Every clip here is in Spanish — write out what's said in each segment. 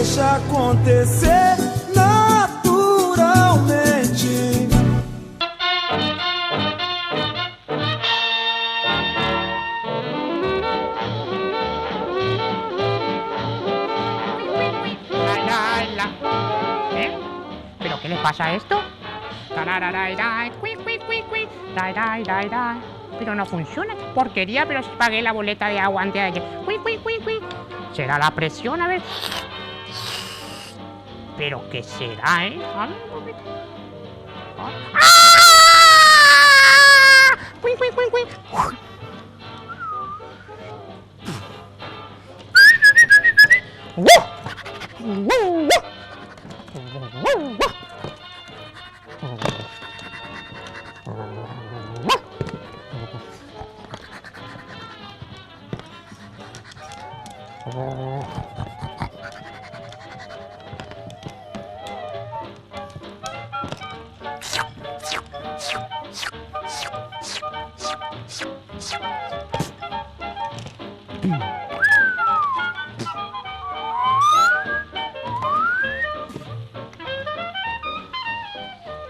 deixa acontecer naturalmente. ¿Eh? ¿Pero qué le pasa a esto? Tararararai, cui, cui, cui, cui, tararararai. Pero no funciona esta porquería, pero si pagué la boleta de agua antes de ayer. Cui, cui, cui, cui. ¿Será la presión? A ver. ¿Pero qué será, eh? A ver, un momento. ¡Ah! Cui, cui, cui, cui.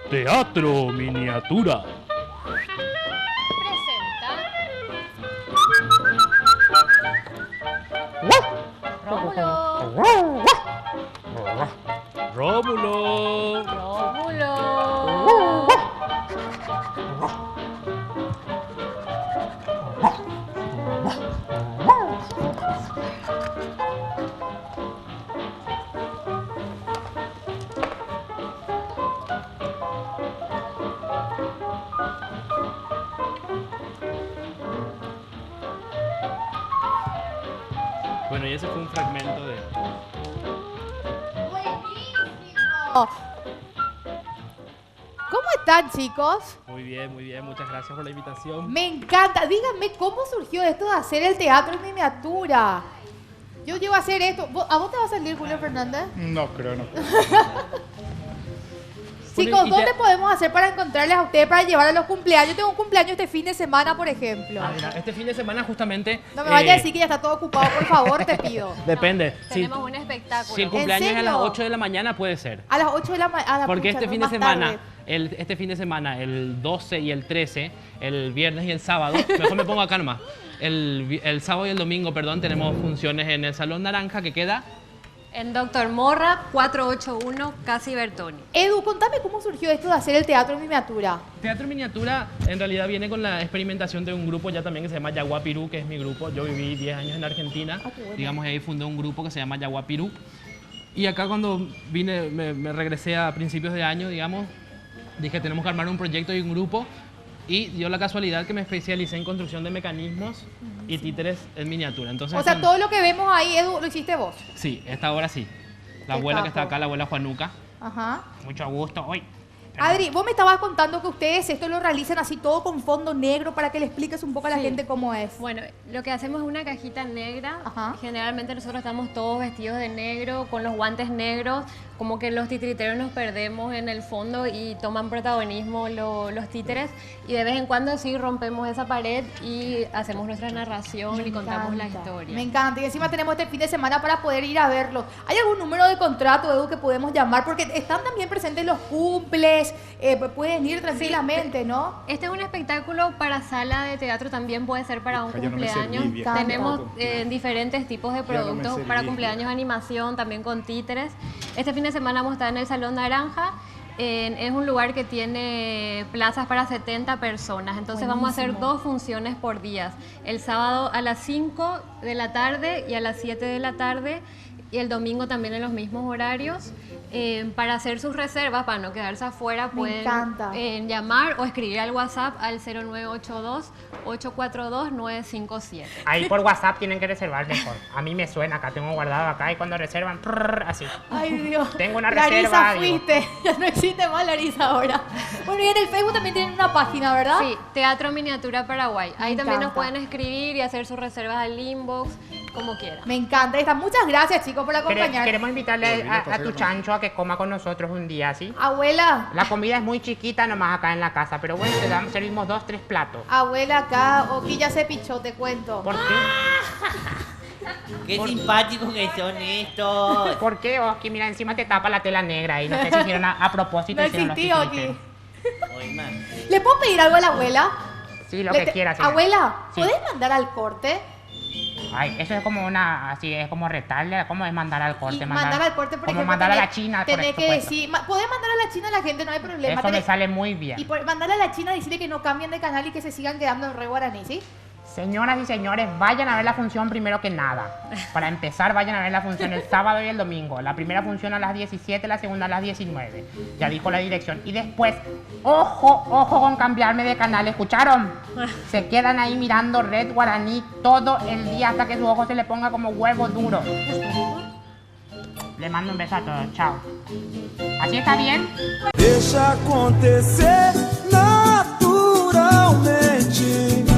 Teatro Miniatura. Presenta Rómulo. Rómulo. Rómulo. Bueno, y ese fue un fragmento de... ¿Cómo están, chicos? Muy bien, muchas gracias por la invitación. Me encanta. Díganme, ¿cómo surgió esto de hacer el teatro en miniatura? Yo llego a hacer esto. ¿A vos te va a salir, Julio Fernández? No creo, no creo. Chicos, ¿dónde podemos hacer para encontrarles a ustedes para llevar a los cumpleaños? Yo tengo un cumpleaños este fin de semana, por ejemplo. Ah, mira, este fin de semana justamente... No me vayas a decir que ya está todo ocupado, por favor, te pido. Depende. Tenemos un espectáculo. Si el cumpleaños es a las serio? 8 de la mañana, puede ser. A las 8 de la mañana. Porque este fin de semana, el 12 y el 13, el viernes y el sábado, mejor me pongo acá nomás. El sábado y el domingo, perdón, tenemos funciones en el Salón Naranja que queda... En Doctor Morra, 481, Casi Bertoni. Edu, contame cómo surgió esto de hacer el teatro en miniatura. Teatro Miniatura en realidad viene con la experimentación de un grupo ya también que se llama Yaguapirú, que es mi grupo. Yo viví 10 años en Argentina, Ah, qué bueno. digamos, y ahí fundé un grupo que se llama Yaguapirú. Y acá cuando vine, me regresé a principios de año, digamos, dije tenemos que armar un proyecto y un grupo. Y dio la casualidad que me especialicé en construcción de mecanismos y títeres en miniatura. Entonces, O sea, todo lo que vemos ahí, Edu, lo hiciste vos. Sí, esta obra sí. La Qué abuela que está capo. acá, la abuela Juanuca. Ajá. Mucho gusto. Hoy. Adri, vos me estabas contando que ustedes esto lo realizan así todo con fondo negro para que le expliques un poco a la Sí. gente cómo es. Bueno, lo que hacemos es una cajita negra. Ajá. Generalmente nosotros estamos todos vestidos de negro, con los guantes negros, como que los titiriteros nos perdemos en el fondo y toman protagonismo los títeres. Y de vez en cuando sí rompemos esa pared y hacemos nuestra narración y contamos la historia. Me encanta. Y encima tenemos este fin de semana para poder ir a verlo. ¿Hay algún número de contrato, Edu, que podemos llamar? Porque están también presentes los cumples, pueden ir tranquilamente, ¿no? Este es un espectáculo para sala de teatro, también puede ser para un Ya no me cumpleaños. serví, vieja. Tenemos diferentes tipos de Ya no me productos serví. para cumpleaños, animación, también con títeres. Este fin de semana vamos a estar en el Salón Naranja. Es un lugar que tiene plazas para 70 personas, entonces vamos a hacer Buenísimo. 2 funciones por día. El sábado a las 5 de la tarde y a las 7 de la tarde. Y el domingo también en los mismos horarios. Para hacer sus reservas, para no quedarse afuera, Me pueden encanta. llamar o escribir al WhatsApp al 0982-842-957. Ahí por WhatsApp tienen que reservar mejor. A mí me suena, acá tengo guardado acá y cuando reservan, así. Ay, Dios. Tengo una Larisa, reserva, digo. fuiste. Ya no existe más Larisa ahora. Bueno, y en el Facebook también tienen una página, ¿verdad? Sí, Teatro Miniatura Paraguay. Ahí Me también nos encanta. pueden escribir y hacer sus reservas al inbox, como quieran. Me encanta. Muchas gracias, chicos, por acompañarnos. Queremos invitarle Olvida, a pasé tu la chancho a que coma con nosotros un día, ¿sí? Abuela, La comida es muy chiquita nomás acá en la casa, pero bueno, servimos 2, 3 platos. abuela acá, Oquilla se pichó, te cuento. ¿Por qué? Qué simpáticos que son estos. ¿Por qué, Oski? Mira, encima te tapa la tela negra y no sé si hicieron a propósito. No hicieron los existí, Oki. titiriteros. Oye, man. ¿Le puedo pedir algo a la abuela? Sí, lo Le que quieras. señora. Abuela, Sí. ¿podés mandar al corte? Ay, eso es como una, así es como retarle, ¿cómo es mandar al corte? Y mandar al corte, por como ejemplo. mandar a la tenés- China, por tenés que supuesto. decir, podés mandar a la China a la gente, no hay problema. Eso me Tenés- sale muy bien. Y por mandarle a la China decirle que no cambien de canal y que se sigan quedando en re guaraní, ¿sí? Señoras y señores, vayan a ver la función primero que nada. Para empezar, vayan a ver la función el sábado y el domingo. La primera función a las 17, la segunda a las 19. Ya dijo la dirección. Y después, ojo, ojo con cambiarme de canal, ¿escucharon? Se quedan ahí mirando Red Guaraní todo el día hasta que su ojo se le ponga como huevo duro. Le mando un beso a todos, chao. ¿Así está bien? Deixa acontecer naturalmente.